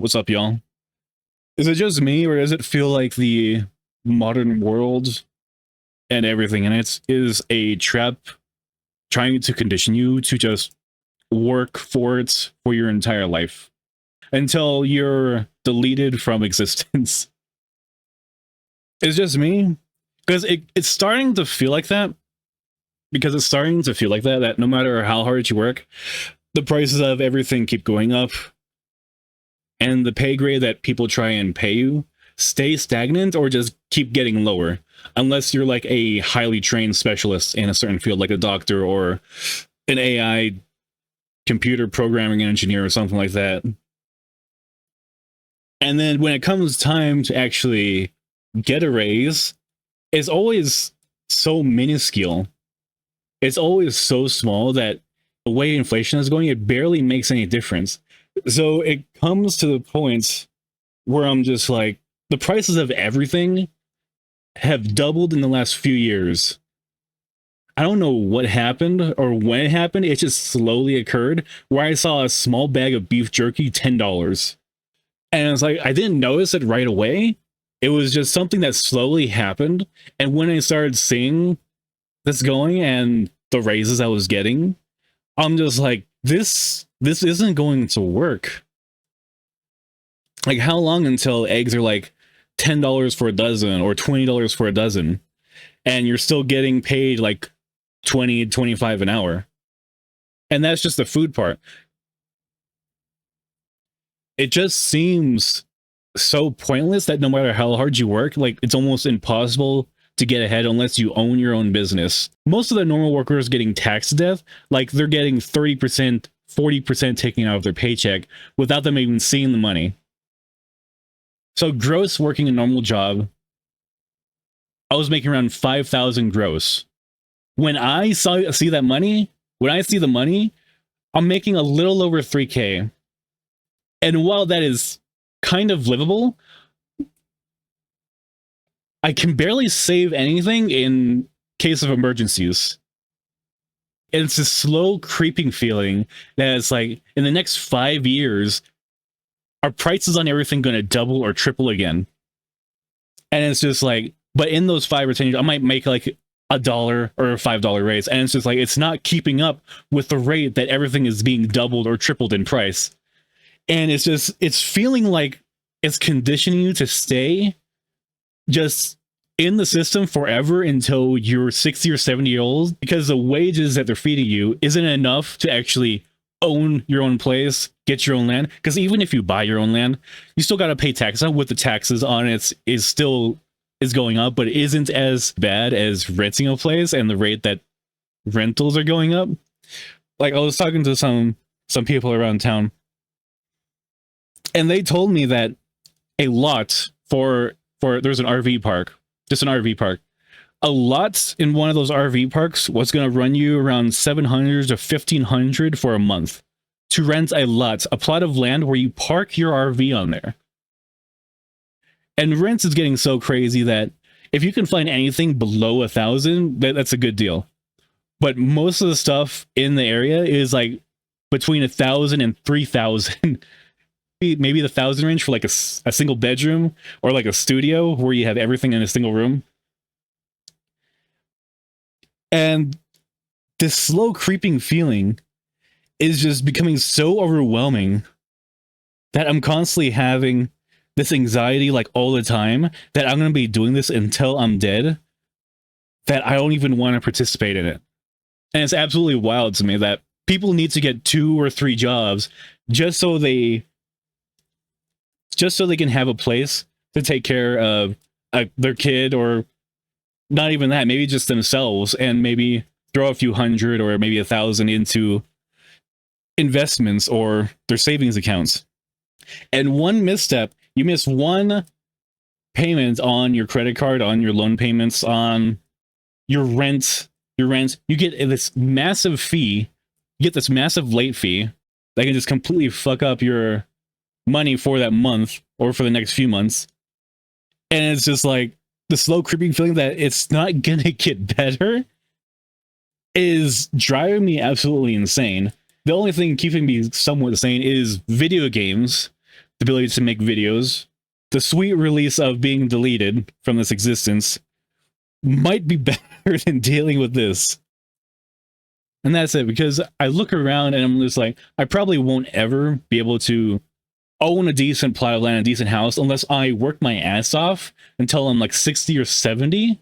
What's up, y'all? Is it just me, or does it feel like the modern world and everything in it is a trap trying to condition you to just work for it for your entire life until you're deleted from existence? It's just me? Because it's starting to feel like that. Because it's starting to feel like that no matter how hard you work, the prices of everything keep going up, and the pay grade that people try and pay you stay stagnant or just keep getting lower, unless you're like a highly trained specialist in a certain field, like a doctor or an AI computer programming engineer or something like that. And then when it comes time to actually get a raise, it's always so minuscule. It's always so small that the way inflation is going, it barely makes any difference. So it comes to the point where I'm just like, the prices of everything have doubled in the last few years. I don't know what happened or when it happened. It just slowly occurred where I saw a small bag of beef jerky, $10. And it's like, I didn't notice it right away. It was just something that slowly happened. And when I started seeing this going and the raises I was getting, I'm just like, this isn't going to work. Like, how long until eggs are like $10 for a dozen or $20 for a dozen, and you're still getting paid like 20, 25 an hour? And that's just the food part. It just seems so pointless that no matter how hard you work, like, it's almost impossible to get ahead unless you own your own business. Most of the normal workers getting taxed to death, like, they're getting 30%, 40% taken out of their paycheck without them even seeing the money. So gross, working a normal job, I was making around 5,000 gross. When I see that money, when I see the money, I'm making a little over 3K. And while that is kind of livable, I can barely save anything in case of emergencies. And it's a slow creeping feeling that it's like, in the next 5 years, are prices on everything going to double or triple again? And it's just like, but in those 5 or 10 years, I might make like $1 or a $5 raise. And it's just like, it's not keeping up with the rate that everything is being doubled or tripled in price. And it's just, it's feeling like it's conditioning you to stay just in the system forever until you're 60 or 70 years old, because the wages that they're feeding you isn't enough to actually own your own place, get your own land. Because even if you buy your own land, you still got to pay taxes on. With the taxes on it is still is going up, but it isn't as bad as renting a place, and the rate that rentals are going up. Like, I was talking to some people around town, and they told me that a lot for there's an RV park, just an RV park. A lot in one of those RV parks was going to run you around $700 to $1,500 for a month to rent a lot, a plot of land where you park your RV on there. And rents is getting so crazy that if you can find anything below 1,000, that's a good deal. But most of the stuff in the area is like between 1,000 and 3,000. Maybe the 1,000 range for like a single bedroom, or like a studio where you have everything in a single room. And this slow creeping feeling is just becoming so overwhelming that I'm constantly having this anxiety, like, all the time, that I'm going to be doing this until I'm dead, that I don't even want to participate in it. And it's absolutely wild to me that people need to get 2 or 3 jobs just so they can have a place to take care of their kid, or not even that, maybe just themselves, and maybe throw a few hundred or maybe 1,000 into investments or their savings accounts. And one misstep, you miss one payment on your credit card, on your loan payments, on your rent, you get this massive fee, you get this massive late fee that can just completely fuck up your money for that month or for the next few months. And it's just like, the slow creeping feeling that it's not gonna get better is driving me absolutely insane. The only thing keeping me somewhat sane is video games, the ability to make videos, the sweet release of being deleted from this existence might be better than dealing with this. And that's it, because I look around and I'm just like, I probably won't ever be able to own a decent plot of land, a decent house, unless I work my ass off until I'm like 60 or 70.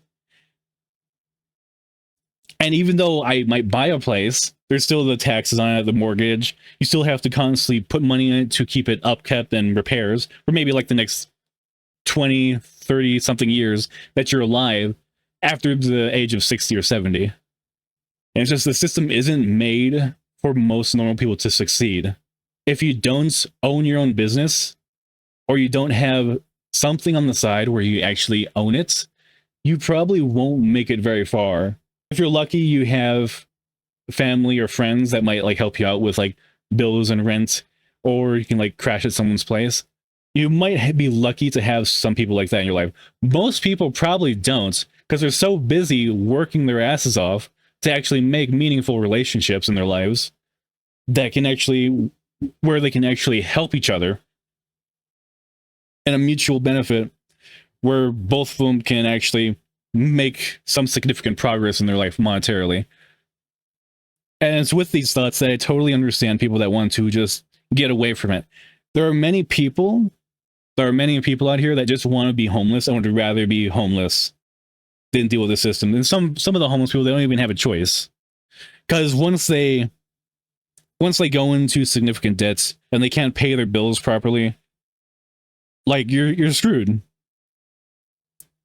And even though I might buy a place, there's still the taxes on it, the mortgage. You still have to constantly put money in it to keep it upkept and repairs for maybe like the next 20, 30 something years that you're alive after the age of 60 or 70. And it's just the system isn't made for most normal people to succeed. If you don't own your own business, or you don't have something on the side where you actually own it, you probably won't make it very far. If you're lucky, you have family or friends that might like help you out with like bills and rent, or you can like crash at someone's place. You might be lucky to have some people like that in your life. Most people probably don't, because they're so busy working their asses off to actually make meaningful relationships in their lives that can actually, where they can actually help each other and a mutual benefit where both of them can actually make some significant progress in their life monetarily. And it's with these thoughts that I totally understand people that want to just get away from it. There are many people out here that just want to be homeless and would rather be homeless than deal with the system. And some of the homeless people, they don't even have a choice, because once they go into significant debts and they can't pay their bills properly, like you're screwed.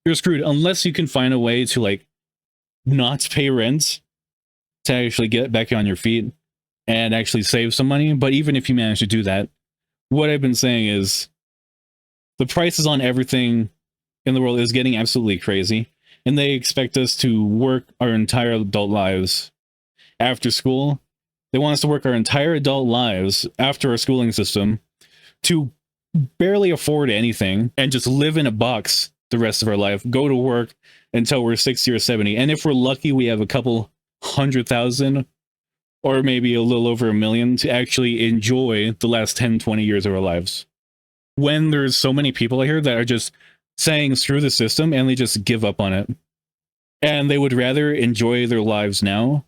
You're screwed unless you can find a way to like not pay rent to actually get back on your feet and actually save some money. But even if you manage to do that, what I've been saying is the prices on everything in the world is getting absolutely crazy, and they expect us to work our entire adult lives after school. They want us to work our entire adult lives after our schooling system to barely afford anything and just live in a box the rest of our life, go to work until we're 60 or 70. And if we're lucky, we have a couple 100,000 or maybe a little over 1 million to actually enjoy the last 10, 20 years of our lives. When there's so many people here that are just saying screw the system and they just give up on it, and they would rather enjoy their lives now.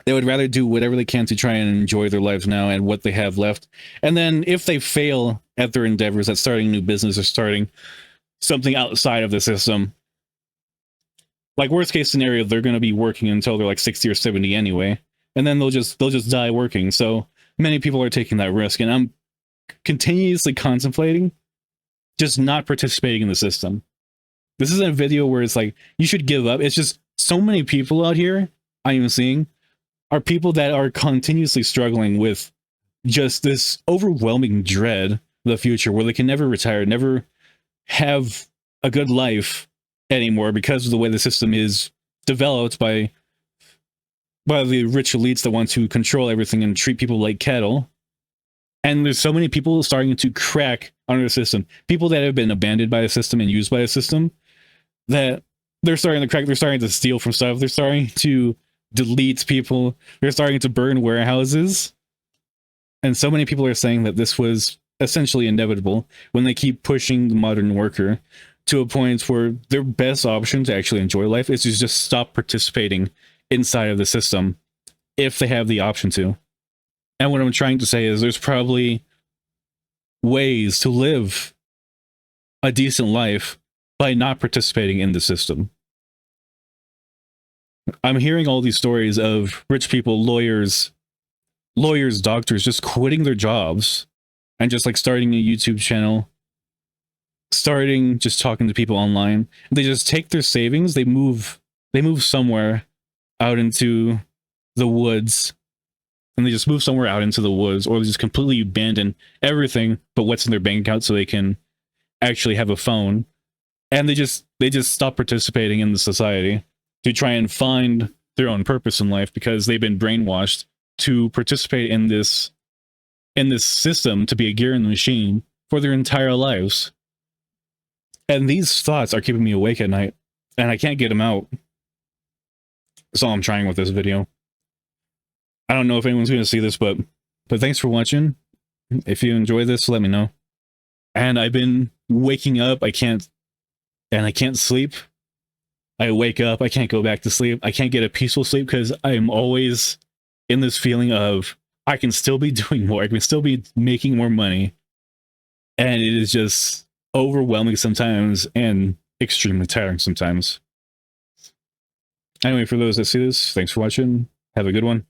They would rather do whatever they can to try and enjoy their lives now and what they have left. And then if they fail at their endeavors at starting a new business or starting something outside of the system, like worst case scenario, they're going to be working until they're like 60 or 70 anyway. And then they'll just die working. So many people are taking that risk. And I'm continuously contemplating just not participating in the system. This isn't a video where it's like, you should give up. It's just so many people out here I am seeing are people that are continuously struggling with just this overwhelming dread of the future, where they can never retire, never have a good life anymore because of the way the system is developed by the rich elites that want to control everything and treat people like cattle. And there's so many people starting to crack under the system. People that have been abandoned by a system and used by a system, that they're starting to crack. They're starting to steal from stuff. They're starting to delete people. They're starting to burn warehouses. And so many people are saying that this was essentially inevitable when they keep pushing the modern worker to a point where their best option to actually enjoy life is to just stop participating inside of the system if they have the option to. And what I'm trying to say is there's probably ways to live a decent life by not participating in the system. I'm hearing all these stories of rich people, lawyers, doctors, just quitting their jobs and just like starting a YouTube channel, starting just talking to people online. They just take their savings, they move somewhere out into the woods, and they just move somewhere out into the woods, or they just completely abandon everything but what's in their bank account so they can actually have a phone. And they just stop participating in the society to try and find their own purpose in life, because they've been brainwashed to participate in this system, to be a gear in the machine for their entire lives. And these thoughts are keeping me awake at night, and I can't get them out. That's all I'm trying with this video. I don't know if anyone's going to see this, but thanks for watching. If you enjoy this, let me know. And I've been waking up, I can't sleep. I wake up, I can't go back to sleep. I can't get a peaceful sleep because I'm always in this feeling of I can still be doing more. I can still be making more money. And it is just overwhelming sometimes and extremely tiring sometimes. Anyway, for those that see this, thanks for watching. Have a good one.